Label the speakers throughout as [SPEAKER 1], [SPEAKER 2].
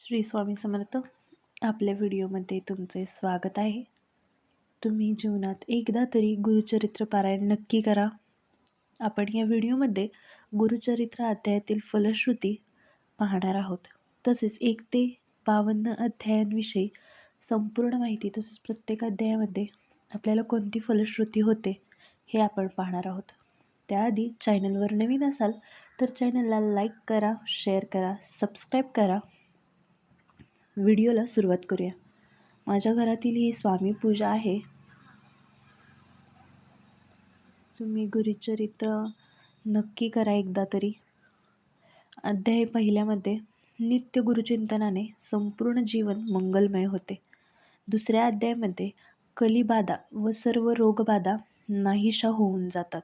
[SPEAKER 1] श्री स्वामी समर्थ. आपल्या व्हिडिओमध्ये तुमचे स्वागत आहे. तुम्ही जीवनात एकदा तरी गुरुचरित्र पारायण नक्की करा. आपण या व्हिडिओमध्ये गुरुचरित्र अध्यायातील फलश्रुती पाहणार आहोत. तसेच 1 ते 52 अध्यायांविषयी संपूर्ण माहिती, तसेच प्रत्येक अध्यायामध्ये आपल्याला कोणती फलश्रुती होते हे आपण पाहणार आहोत. त्याआधी चॅनलवर नवीन असाल तर चॅनलला लाईक करा, शेअर करा, सबस्क्राईब करा. व्हिडिओला सुरुवात करूया. माझ्या घरातील ही स्वामी पूजा आहे. तुम्ही गुरुचरित्र नक्की करा एकदा तरी. अध्याय पहिल्यामध्ये नित्य गुरुचिंतनाने संपूर्ण जीवन मंगलमय होते. दुसऱ्या अध्यायामध्ये कलिबाधा व सर्व रोगबाधा नाहीशा होऊन जातात.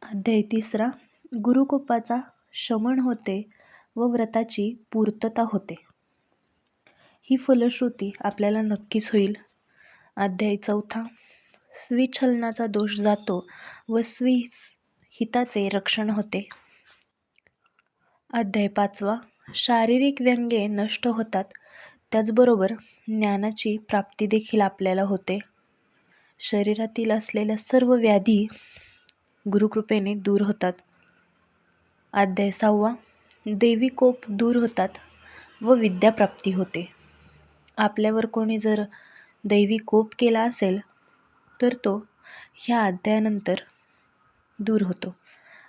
[SPEAKER 1] अध्याय तिसरा गुरुकोपाचा शमन होते व व्रताची पूर्तता होते. ही फलश्रुती आपल्याला नक्कीच होईल. अध्याय चौथा स्वीच्छलनाचा दोष जातो व स्वीहिताचे रक्षण होते. अध्याय पाचवा शारीरिक व्यंगे नष्ट होतात, त्याचबरोबर ज्ञानाची प्राप्ती देखील आपल्याला होते. शरीरातील असलेल्या सर्व व्याधी गुरुकृपेने दूर होतात. अध्याय सहावा देवी कोप दूर होतात व विद्याप्राप्ती होते. आपल्यावर कोणी जर दैवी कोप केला असेल तर तो ह्या अध्यायानंतर दूर होतो.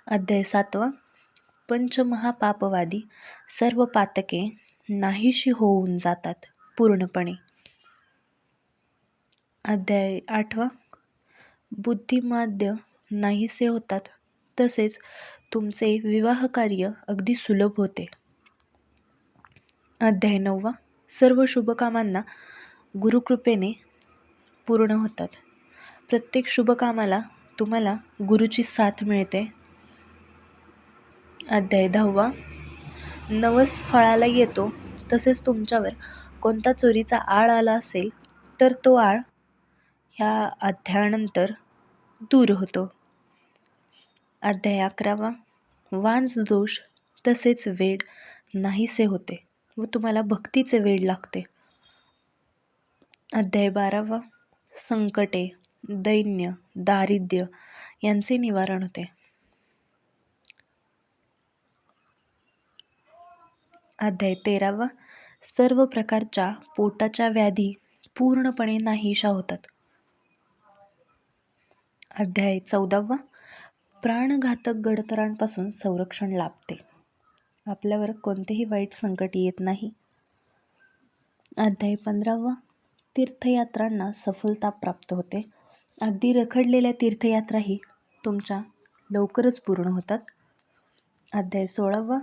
[SPEAKER 1] अध्याय सातवा पंचमहापापवादी सर्व पातके नाहीशी होऊन जातात पूर्णपणे. अध्याय आठवा बुद्धिमाद्य नाहीसे होतात, तसेच तुमचे विवाह कार्य अगदी सुलभ होते. अध्याय नववा सर्व शुभकामांना गुरुकृपेने पूर्ण होतात. प्रत्येक शुभकामाला तुम्हाला गुरुची साथ मिळते. अध्याय 10वा नवस फळाला येतो, तसेच तुमच्यावर कोणता चोरीचा आळ आला असेल तर तो आळ ह्या अध्यायानंतर दूर होतो. अध्याय 11वा वांज दोष तसेच वेड नाहीसे होते व तुम्हाला भक्तीचे वेड लागते. अध्याय 12वा संकटे, दैन्य, दारिद्र्य यांचे निवारण होते. अध्याय 13वा सर्व प्रकारच्या पोटाच्या व्याधी पूर्णपणे नाहीशा होतात. अध्याय 14वा प्राणघातक गडतरांपासून संरक्षण लाभते. आपल्यावर कोणतेही वाईट संकट येत नाही. अध्याय 15वा तीर्थयात्रांना सफलता प्राप्त होते. अगदी रखडलेल्या तीर्थयात्राही तुमच्या लवकरच पूर्ण होतात. अध्याय 16वा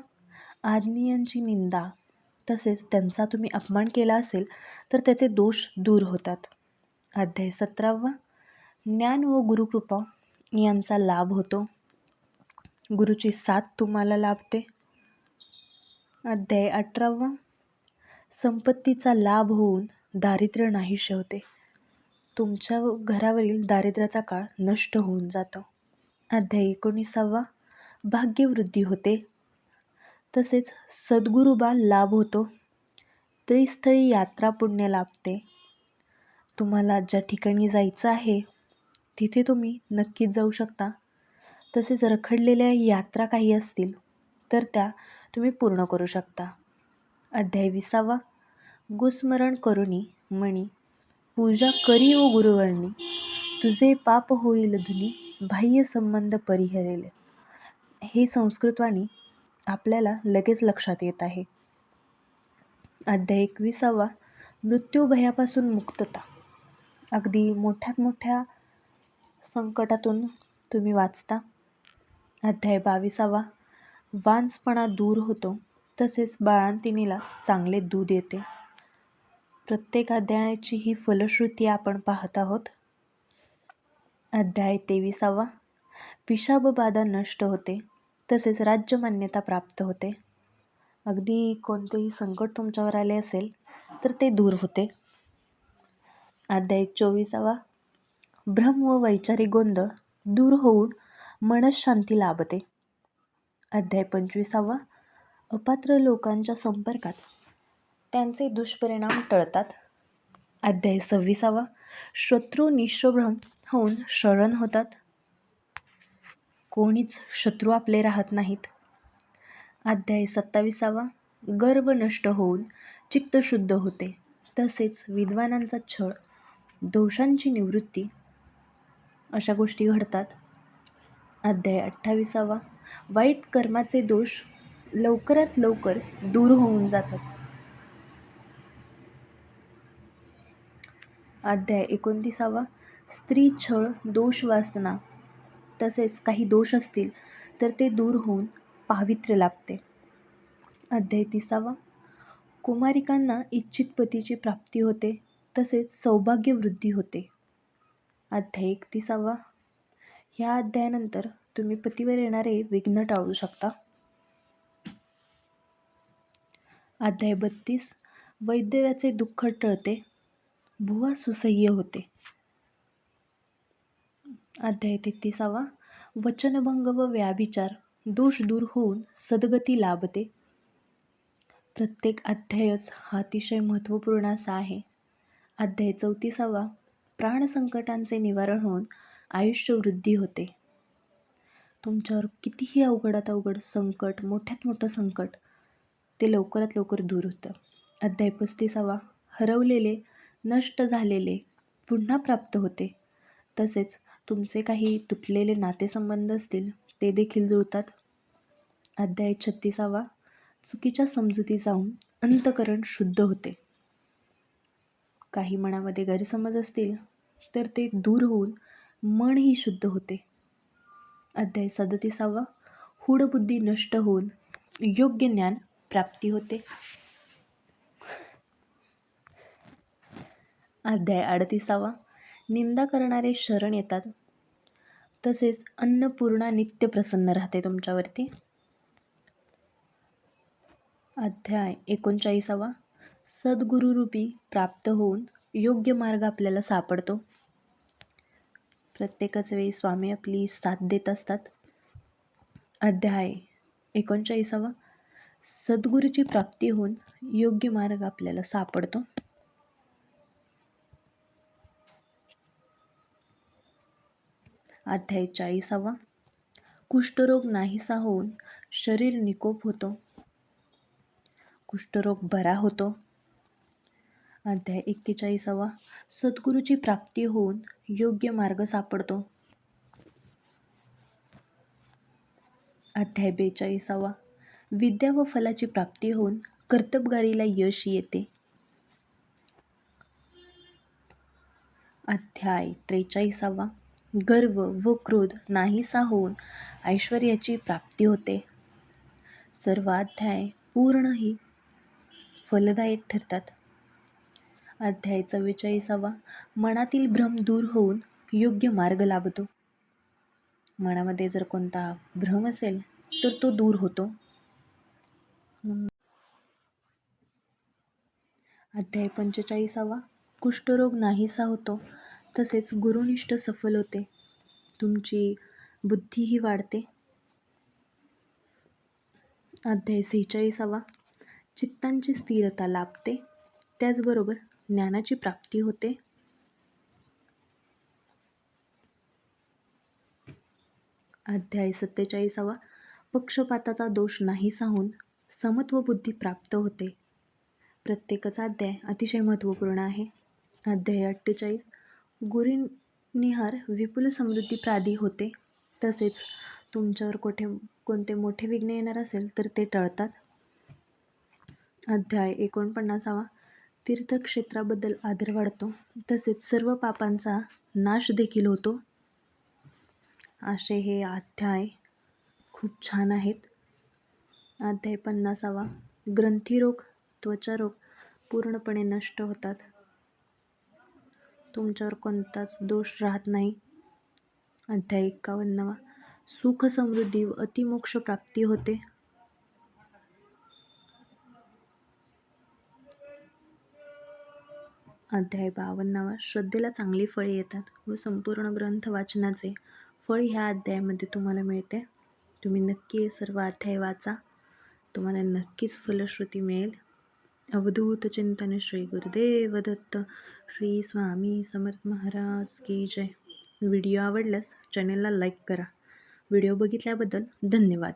[SPEAKER 1] आज्ञांची निंदा तसेच त्यांचा तुम्ही अपमान केला असेल तर त्याचे दोष दूर होतात. अध्याय 17वा ज्ञान व गुरुकृपा यांचा लाभ होतो. गुरुची साथ तुम्हाला लाभते. अध्याय 18वा संपत्तीचा लाभ होऊन दारिद्र्य नाहीसे होते. तुमच्या घरावरील दारिद्र्याचा काळ नष्ट होऊन जातो. अध्याय 19वा भाग्यवृद्धी होते, तसेच सद्गुरुबा लाभ होतो. त्रिस्थळी यात्रा पुण्य लाभते. तुम्हाला ज्या ठिकाणी जायचं आहे तिथे तुम्ही नक्कीच जाऊ शकता. तसेच रखडलेल्या यात्रा काही असतील तर त्या तुम्ही पूर्ण करू शकता. अध्याय 20वा गुस्मरण करुणी मणी पूजा करी ओ गुरुवर्णी तुझे पाप होईल धुनी बाह्य संबंध परिहरेल. हे संस्कृतवाणी आपल्याला लगेच लक्षात येत आहे. अध्याय 21वा मृत्यूभयापासून मुक्तता. अगदी मोठ्यात मोठ्या संकटातून तुम्ही वाचता. अध्याय 22वा वांजपणा दूर होतो, तसेच बाळंतिणीला चांगले दूध येते. प्रत्येक अध्यायाची ही फलश्रुती आपण पाहत आहोत. अध्याय 23वा पिशाबबाधा नष्ट होते, तसेच राज्यमान्यता प्राप्त होते. अगदी कोणतेही संकट तुमच्यावर आले असेल तर ते दूर होते. अध्याय 24वा भ्रम व वैचारिक गोंधळ दूर होऊन मनशांती लाभते. अध्याय 25वा अपात्र लोकांच्या संपर्कात त्यांचे दुष्परिणाम टळतात. अध्याय 26. शत्रू निष्प्रभ होऊन शरण होतात. कोणीच शत्रू आपले राहत नाहीत. अध्याय 27. गर्व नष्ट होऊन चित्त शुद्ध होते. तसेच विद्वानांचा छळ, दोषांची निवृत्ती अशा गोष्टी घडतात. अध्याय 28. वाईट कर्माचे दोष लवकरात लवकर दूर होऊन जातात. अध्याय 29. स्त्री छळ, दोष, वासना तसेच काही दोष असतील तर ते दूर होऊन पावित्र्य लाभते. अध्याय 30. कुमारिकांना इच्छित पतीची प्राप्ती होते तसेच सौभाग्य वृद्धी होते. अध्याय 31. ह्या अध्यायानंतर तुम्ही पतीवर येणारे विघ्न टाळू शकता. अध्याय 32. वैधव्याचे दुःख टळते, भुवा सुसह्य होते. अध्याय 33. वचनभंग व व्याभिचार दोष दूर होऊन सद्गती लाभते. प्रत्येक अध्यायच हा अतिशय महत्त्वपूर्ण असा आहे. अध्याय 34. प्राणसंकटांचे निवारण होऊन आयुष्य वृद्धी होते. तुमच्यावर कितीही अवघडात अवघड संकट, मोठ्यात मोठं संकट, ते लवकरात लवकर दूर होतं. अध्याय 35. हरवलेले, नष्ट झालेले पुन्हा प्राप्त होते. तसेच तुमचे काही तुटलेले नातेसंबंध असतील ते देखील जुळतात. अध्याय 36. चुकीच्या समजुती जाऊन अंतःकरण शुद्ध होते. काही मनामध्ये गैरसमज असतील तर ते दूर होऊन मनही शुद्ध होते. अध्याय 37. हूढबुद्धी नष्ट होऊन योग्य ज्ञान प्राप्ती होते. अध्याय 38. निंदा करणारे शरण येतात. तसेच अन्नपूर्णा नित्य प्रसन्न राहते तुमच्यावरती. अध्याय 39. सद्गुरुरूपी प्राप्त होऊन योग्य मार्ग आपल्याला सापडतो. प्रत्येकच वेळी स्वामी आपली साथ देत असतात. अध्याय 39. सद्गुरूची प्राप्ती होऊन योग्य मार्ग आपल्याला सापडतो. अध्याय 40. कुष्ठरोग नाहीसा होऊन शरीर निकोप होतो. कुष्ठरोग बरा होतो. अध्याय 41. सद्गुरूची प्राप्ती होऊन योग्य मार्ग सापडतो. अध्याय 42. विद्या व फलाची प्राप्ती होऊन कर्तबगारीला यश येते. अध्याय 43. गर्व व क्रोध नाहीसा होऊन ऐश्वर्याची प्राप्ती होते. सर्व अध्याय पूर्णही फलदायक ठरतात. अध्याय 44. मनातील भ्रम दूर होऊन योग्य मार्ग लाभतो. मनामध्ये जर कोणता भ्रम असेल तर तो दूर होतो. अध्याय 45. कुष्ठरोग नाहीसा होतो. तसेच गुरुनिष्ठ सफल होते. तुमची बुद्धीही वाढते. अध्याय 46. चित्तांची स्थिरता लाभते. त्याचबरोबर ज्ञानाची प्राप्ती होते. अध्याय 47. पक्षपाताचा दोष नाहीसा होऊन समत्व बुद्धी प्राप्त होते. प्रत्येकाचा अध्याय अतिशय महत्त्वपूर्ण आहे. अध्याय 48. गुरुनिहार विपुल समृद्धी प्रादी होते. तसेच तुमच्यावर कोणते मोठे विघ्न येणार असेल तर ते टळतात. अध्याय 49. तीर्थक्षेत्राबद्दल आदर वाढतो. तसेच सर्व पापांचा नाश देखील होतो. असे हे अध्याय खूप छान आहेत. अध्याय 50. ग्रंथीरोग, त्वचारोग पूर्णपणे नष्ट होतात. तुमच्यावर कोणताच दोष राहत नाही. अध्याय 51. सुख समृद्धी व अतिमोक्ष प्राप्ती होते. अध्याय 52. श्रद्धेला चांगली फळे येतात व संपूर्ण ग्रंथ वाचनाचे फळ ह्या अध्यायामध्ये तुम्हाला मिळते. तुम्ही नक्की हे सर्व अध्याय वाचा. तुम्हाला नक्कीच फलश्रुती मिळेल. अवधूत चिंतन श्री गुरुदेव दत्त. श्री स्वामी समर्थ महाराज की जय. व्हिडिओ आवडल्यास चॅनलला लाईक करा. व्हिडिओ बघितल्याबद्दल धन्यवाद.